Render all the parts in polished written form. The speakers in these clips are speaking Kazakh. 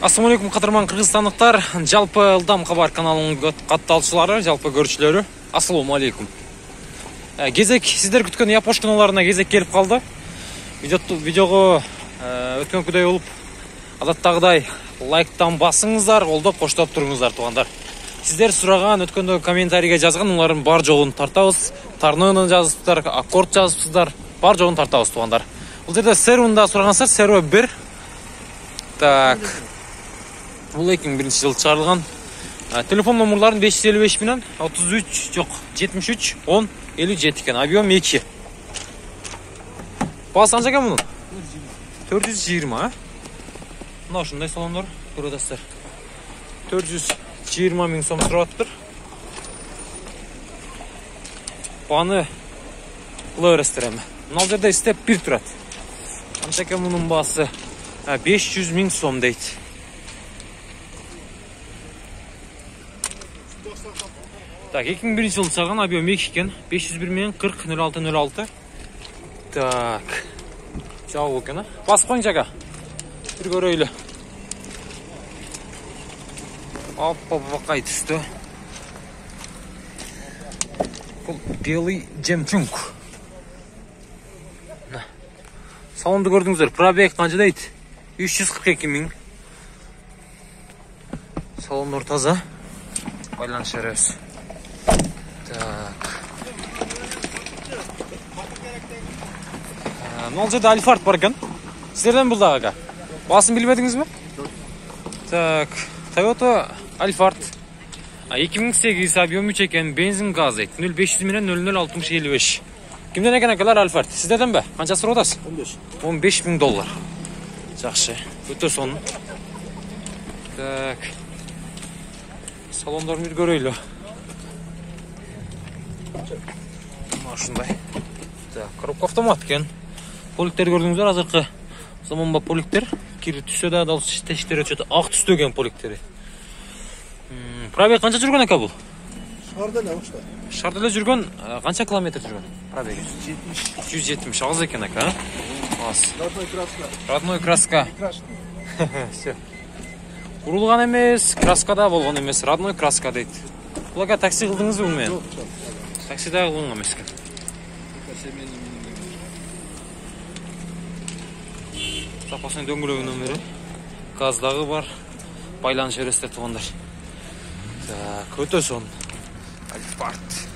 Ассалаумалейкум кадырман кыргызстандыктар, жалпы Ылдам кабар каналынын катталчылары, жалпы көрүүчүлөрү, ассалаумалейкум. Кезек сиздер күткөн япош киноларына кезек келип калды. Видеого өткөнкүдөй болуп, адаттагыдай лайктан басыңыздар, колдоп коштоп туруңуздар туугандар. Сиздер сураган өткөндө комментарийге жазган улардын бар жогун тартабыз. Тарныны жазыптыр, аккорд жазыпсыздар, бар жогун тартабыз туугандар. Бул жерде сервунда сурагансыздар, серва 1. Так. Бул 2001 жылы чыгарылган. Телефон номерларын 555 менен 33 жок 73 10 57 экен. Объем 2. Баасы канча экен мунун? 420, а? Мына ушундай салондор көрөсүздөр. 420 миң сом сурап атыптыр. Баны лөрөстүрөм. Мына жерде степ 1 турат. Канча экен мунун баасы? 500 миң сом дейт. Так, 2001 жылы чыгарган, объем 2 экен. 501 менен 40 06 06. Так. Жабыл экен, а? Басып коюңуз ага. Бир көрөйлү. Оппа, бакай түстү. Бул белый жемчуг. Салонду көрдүңүздөр. Пробег канча дейт? 342 миң. Салондор таза. Байланыш беребиз. Так. Мына жерде Альфард бар экен. Сиздерден бул дагы. Баасын билбедиңизби? Так, Toyota Альфард. 2008 объем 3 экен, бензин газ дейт. 0500 менен 006055. Кимден экен акалар Альфард? Сиздерденби? Канча сурап атасыз? 15 миң доллар. Жакшы. Өтө сонун. Так. Салондорун бир көрөйлү. Ушундай. Так, коробка автомат экен. Поликтер көрдүңүздөр, азыркы заманба поликтер. Кири түшө да дал тештери өчөт, ак түстө экен поликтери. Пробег канча жүргөн экен бул? Шарда эле ушта. Шарда эле жүргөн, канча километр жүргөн? Пробеги 170 агыз экен ака. Аз. Родной краска. Родной краска. Всё. Урулган эмес, краскада болгон эмес, родной краска дейт. Булага такси кылдыңызбы менен? Жок. Таксида кылган эмес экен. Запасный дөңгөлөгүнүн номери. Газдагы бар. Байланыш бересиздер туугандар. Так, өтө сонун. Альфард.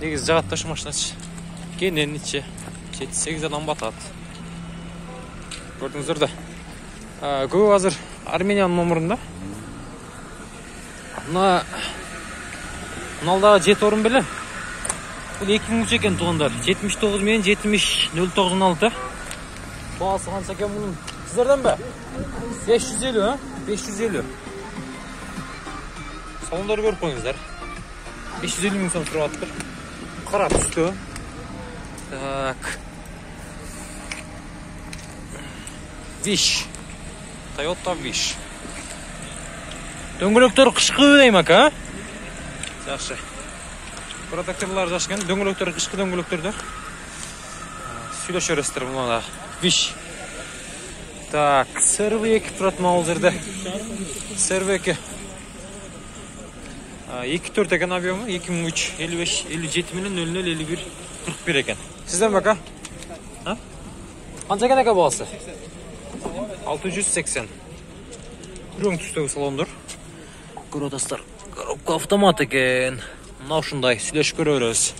Негизи жагат да машиначы. Кененичи. 7-8 адам батат. Көрдүңүздөр да. Көбү азыр Армениянын номеринде. Мыналда 7 орун беле. Бул 2003 экен туугандар. 79 менен 70 096. Баасы канча экен мунун? Сиздерденби? 550, а? 550. Салондорду көрүп коюңуздар. 550 миң сом сурап атыптыр. Кара түстө. Так. Виш. Toyota Wish. Дөңгөлөктөр кышкы дейм ака. Жакшы. Протекторлар жакшы экен. Дөңгөлөктөр кышкы дөңгөлөктөрдө. Сүйлөшө бересиздер мына. Wish. Так, серве 2 турат мал жерде. Серве 2. 2-4 экен объему, 2003 55 57 менен 00 51 41 экен. Сизден бака? А? Канча экен ака баасы? 680. Рөң түстөгү салондор. Көрөсүздөр. Коробка автомат экен. Мына ушундай сүйлөшүп көрөбүз.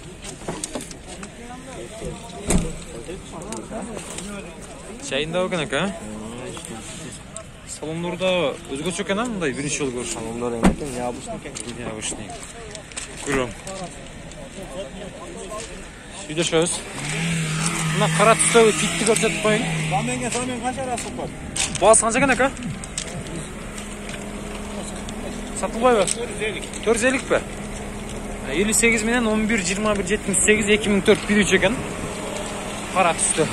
Чайында экен ака. Салондорда өзгөчө экен, мындай биринчи жолу көрүшөм. Салондор экен, необычный экен. Необычный. Көрөм. Сүйлөшөбүз. Мына кара түстөгү фитти көрсөтүп коюн. Заменге канча арасы бар? Баасы канча экен ака? Сатылбайбы? 450 бе? 58 менен 11 21 78 2004 13 экен. Кара түстө.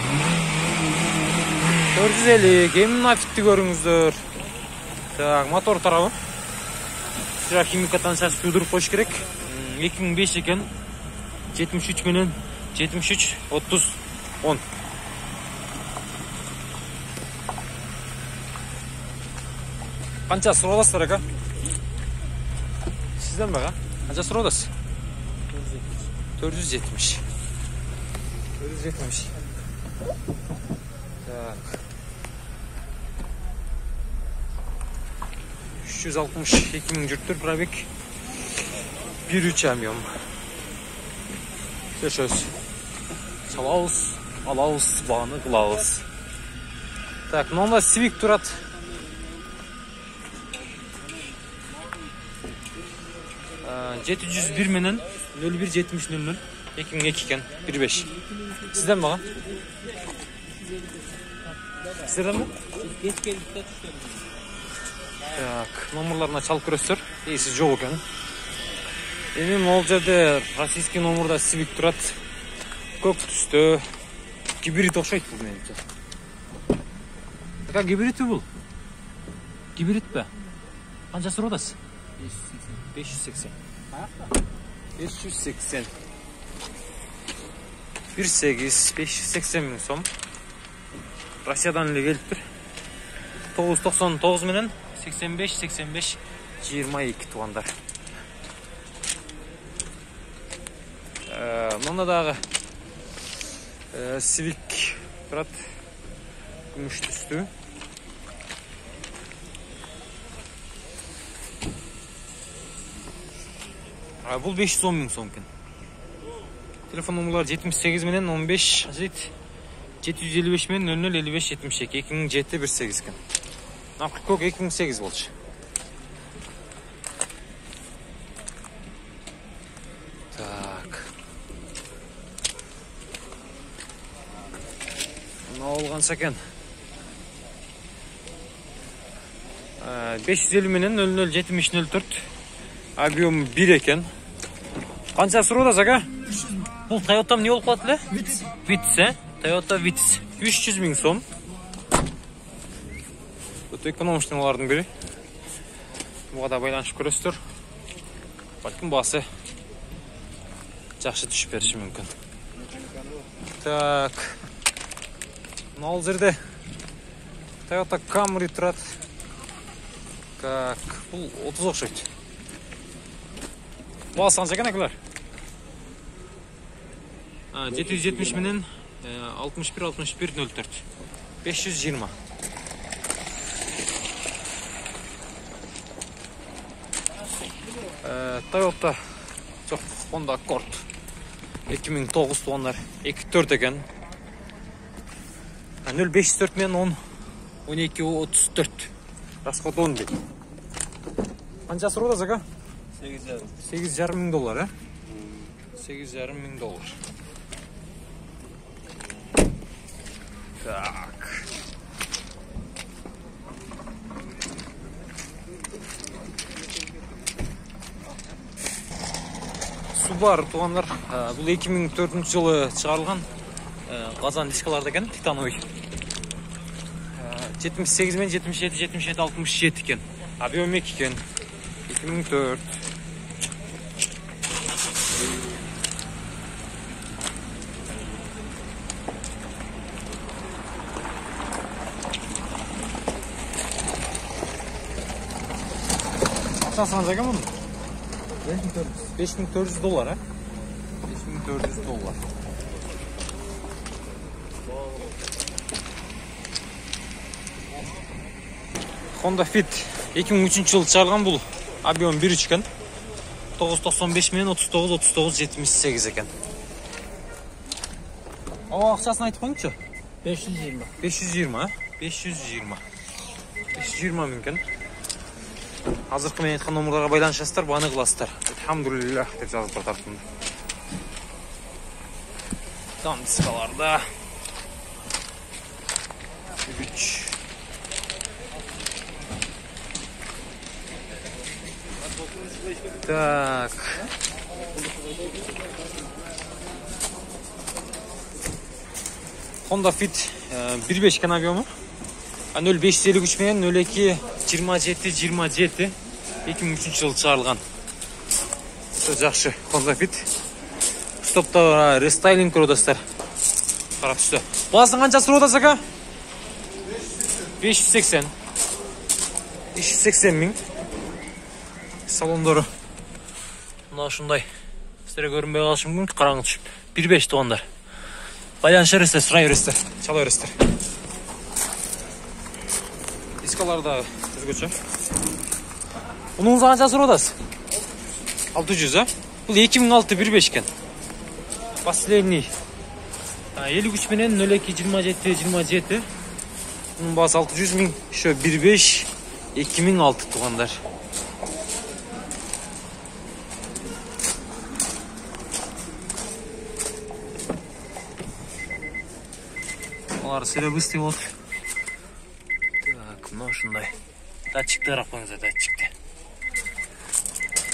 450. Эмне фитти көрүңүздөр. Так, мотор тарабы. Сыра химикатан чачып тудуруп коюш керек. 2005 экен. 73 менен 73 30 10. Qancha so'radasizlar aka? Sizdan mi aka? Qancha so'radasiz? 470. 470. Так. 362 ming yurttur probek. 1.3 amyom. Söz. Çalaus, alaus, bağını qılaus. Так, мында Civic турат. Жеті жүз бір менен 017000 2002 екен 1.5. Сізден баға? Сізден бе? Так, номерларына чалып көресіздер. Есі жоқ екен. Мен ол жерде российский номерда Civic турат. Көк түсті. Гибрид оқшайды бұл меніңше. Aka gibrit mi bu? Gibrit be. Qancha so'radasiz? 580. 580. 1.8 580 ming so'm. Rossiyadan kelib tur. 999 menen 85 22 tuğanlar. Manda dağı Civic Prat gümüş üstü. Бұл 510 миң сом екен. Телефон номерлары 78 менен 15 755 менен 0055 72 2007 18 екен. Ақы көк 2008 болчу. Так. Мына алганча екен. 550 менен 007004 объем 1 екен. Qancha so'radasiz aka? Bu Toyota ne bo'lib qoldi? Vitz, Toyota Vitz 300 ming so'm. Bu ekonomishlarning biri. Buga da baylanishib ko'rasizlar. Balkim bасы yaxshi tushib berishi mumkin. Так. Nol жерде Toyota Camry turadi. Как? Bu 30 o'xshaydi. Bası qancha ekan akalar? 770 менен 61 04 520. Toyota çok Honda Accord 2009 tuğanlar 24 ekan. 0504 менен 12 34 расход 10 deydi. Qancha so'radasiz aka? 8,5 ming dollar, ha? 8,5 ming dollar. Так. Subaru туғандар. Бұл 2004 жылы шығарылған қазан дискаларда екен, титановый. 78 мен 77 67 екен. Объем 2 екен. 2004. Ақшасынан жайған мұны? 5400 доллар, ha? 5400 dollar. Honda Fit 2003 жылы шығарған бұл. Объем 1.3 екен. 995 мен 39 78 екен. О, ақшасын айтып қойыңызшы? 520. 520, ha? 520 мың екен. Hazırkı men aytқан номерларға байланышасыздар, баны қыласыздар. Elhamdülillah деп жазып бар тартымда. Там дискаларда 3. Так. Honda Fit 1.5 екен объемы. 0553 менен 02 27 2003 жылы шығарылған. Жақсы Honda Fit. Стопта рестайлинг көрдіңіздер. Қарап түсті. Басын қанша сұрудасыз ака? 580. 580 миң. Салондору мына ушундай. Сіздерге көрінбей қалышы мүмкін, қараңғы түшіп. 1.5 туғандар. Байланыша бересіздер, сұрай бересіздер, чала бересіздер. Дискаларда өзгөчө. Бұныңызға қанша сұрап атасыз? 600, а? Бұл 2006 1.5 екен. Последний. 53 менен 0227. Бұның басы 600 миң, еще 1.5 2006 туғандар. Олар серебристый болды. Так, мына ушундай. Датчикті қарап қойыңыздар, датчикті.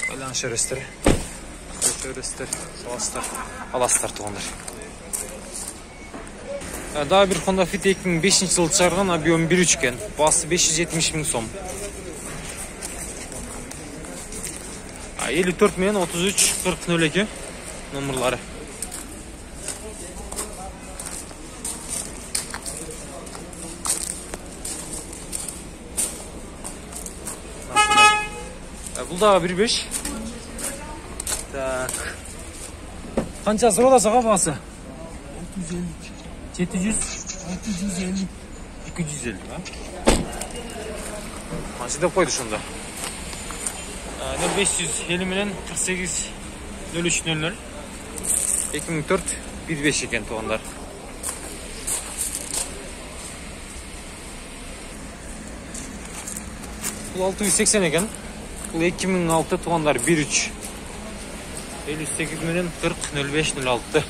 Байланыш өрестер. Саластар, аластар туғандар. Daha bir Honda Fit 2005 жылы шығарған, объем 1.3 екен. Басы 570 миң сом. 54 мен 33 4002 номерлары. Бұл дағы 1.5. Так. Қанша сұрада саға басы? 700, 650, 250, ha? Maçı koydu şunda. 0550 milyon 48 0300 2004 1.5 eken tuğanlar. Bu 680 eken. Bu 2006 tuğanlar 1.3 58 milyon 40 05 06.